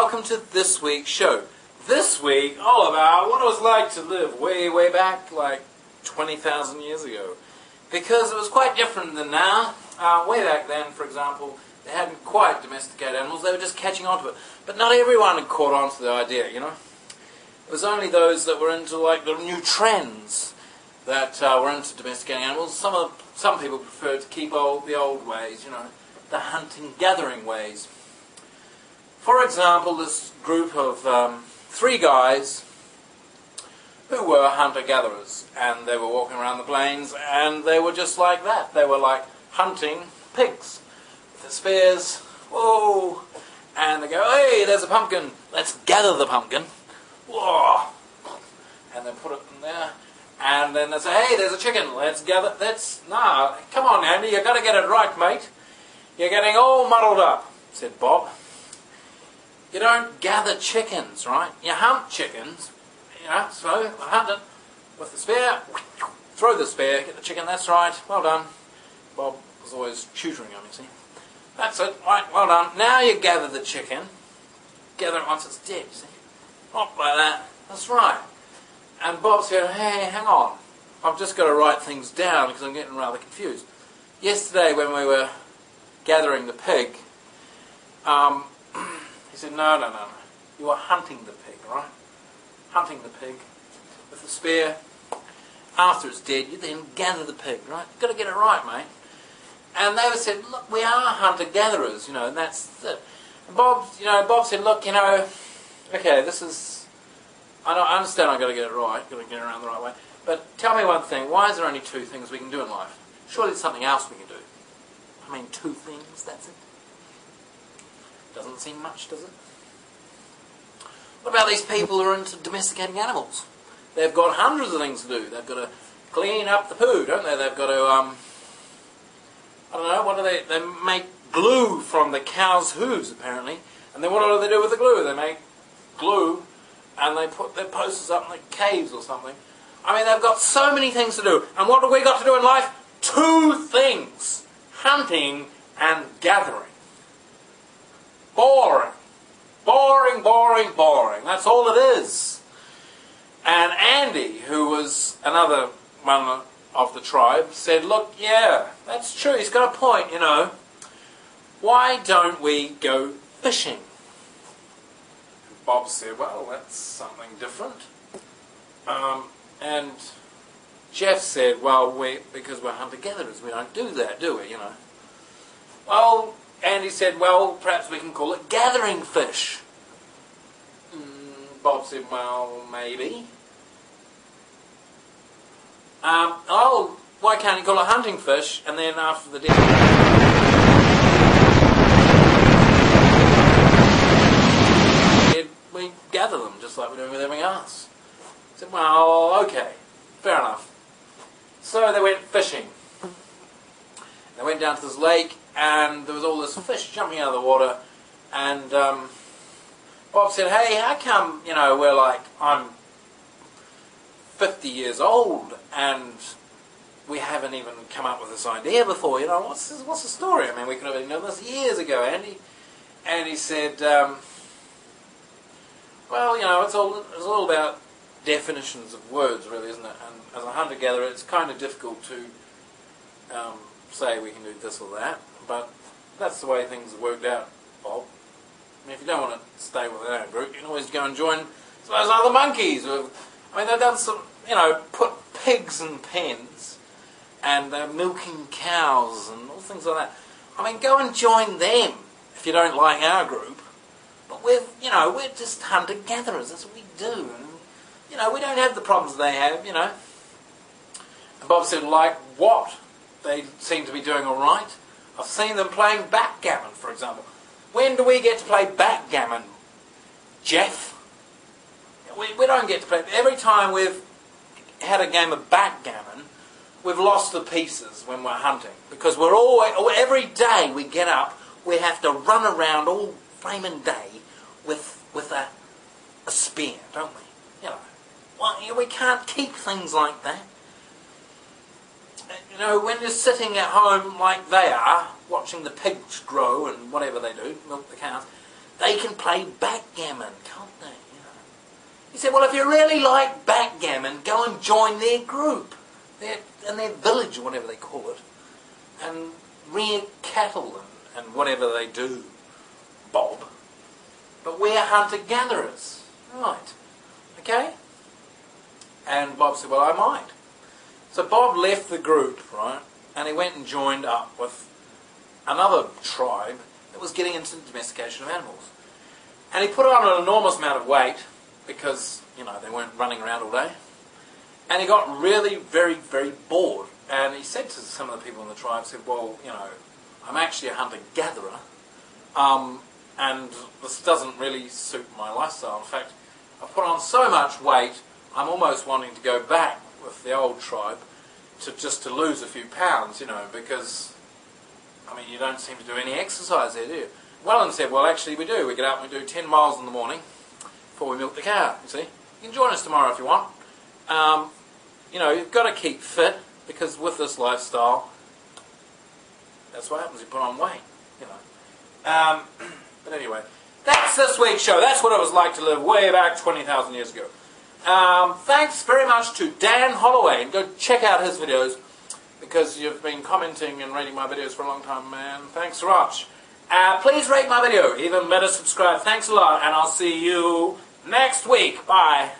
welcome to this week's show. This week, all about what it was like to live way, way back, like 20,000 years ago. Because it was quite different than now. Way back then, for example, they hadn't quite domesticated animals, they were just catching on to it. But not everyone had caught on to the idea, you know. It was only those that were into, like, the new trends that were into domesticating animals. Some people preferred to keep the old ways, you know, the hunting-gathering ways. For example, this group of 3 guys who were hunter-gatherers, and they were walking around the plains, and they were just like that. They were like hunting pigs with their spears. Whoa! And they go, hey, there's a pumpkin. Let's gather the pumpkin. Whoa! And they put it in there. And then they say, hey, there's a chicken. Let's gather. Nah, come on, Andy. You've got to get it right, mate. You're getting all muddled up, said Bob. You don't gather chickens, right? You hunt chickens. You know, so hunt it with the spear. Throw the spear, get the chicken. That's right. Well done. Bob was always tutoring him, you see. That's it. Right, well done. Now you gather the chicken. Gather it once it's dead, you see. Not like that. That's right. And Bob said, hey, hang on. I've just got to write things down because I'm getting rather confused. Yesterday when we were gathering the pig, he said, no. You are hunting the pig, right? Hunting the pig with the spear. After it's dead, you then gather the pig, right? You've got to get it right, mate. And they said, look, we are hunter-gatherers, you know, and that's it. And Bob said, look, you know, okay, this is, I understand I've got to get it right, got to get it around the right way, but tell me one thing, why is there only 2 things we can do in life? Surely there's something else we can do. I mean, 2 things, that's it. Doesn't seem much, does it? What about these people who are into domesticating animals? They've got hundreds of things to do. They've got to clean up the poo, don't they? They've got to, I don't know, what do they make glue from the cow's hooves, apparently. And then what do they do with the glue? They make glue and they put their posters up in the caves or something. I mean, they've got so many things to do. And what have we got to do in life? 2 things. Hunting and gathering. Boring. Boring, boring, boring. That's all it is. And Andy, who was another one of the tribe, said, look, yeah, that's true. He's got a point, you know. Why don't we go fishing? And Bob said, well, that's something different. And Jeff said, well, because we're hunter-gatherers, we don't do that, do we, you know? Well, Andy said, well, perhaps we can call it gathering fish. Bob said, well, maybe. Oh, why can't you call it hunting fish? And then after the death, we gather them just like we're doing with everything else. I said, well, okay, fair enough. So they went fishing. They went down to this lake, and there was all this fish jumping out of the water, and Bob said, hey, how come, you know, I'm 50 years old, and we haven't even come up with this idea before, you know, what's the story? I mean, we could have done this years ago, Andy. And he said, well, you know, it's all about definitions of words, really, isn't it? And as a hunter-gatherer, it's kind of difficult to say we can do this or that, but that's the way things have worked out, Bob. I mean, if you don't want to stay with our group, you can always go and join some of those other monkeys. I mean, they've done some, you know, put pigs in pens, and they're milking cows and all things like that. I mean, go and join them if you don't like our group. But we're just hunter-gatherers. That's what we do. And, you know, we don't have the problems they have, you know. And Bob said, like what? They seem to be doing all right. I've seen them playing backgammon, for example. When do we get to play backgammon, Jeff? We don't get to play. Every time we've had a game of backgammon, we've lost the pieces when we're hunting. Because every day we get up, we have to run around all flaming day with a spear, don't we? You know, well, we can't keep things like that. You know, when you're sitting at home like they are, watching the pigs grow and whatever they do, milk the cows, they can play backgammon, can't they? You know? He said, well, if you really like backgammon, go and join their group, in their village, or whatever they call it, and rear cattle and whatever they do, Bob. But we're hunter-gatherers. Right. Okay? And Bob said, well, I might. So Bob left the group, right, and he went and joined up with another tribe that was getting into the domestication of animals. And he put on an enormous amount of weight because, you know, they weren't running around all day. And he got really very, very bored. And he said to some of the people in the tribe, said, well, you know, I'm actually a hunter-gatherer, and this doesn't really suit my lifestyle. In fact, I've put on so much weight, I'm almost wanting to go back with the old tribe to lose a few pounds, you know, because, I mean, you don't seem to do any exercise there, do you? Wellen said, well, actually we do. We get up and we do 10 miles in the morning before we milk the cow, you see. You can join us tomorrow if you want. You know, you've got to keep fit, because with this lifestyle, that's what happens, you put on weight, you know. But anyway, that's this week's show. That's what it was like to live way back 20,000 years ago. Thanks very much to Dan Holloway, and go check out his videos, because you've been commenting and rating my videos for a long time, man. Thanks so much. Please rate my video, even better subscribe. Thanks a lot, and I'll see you next week. Bye.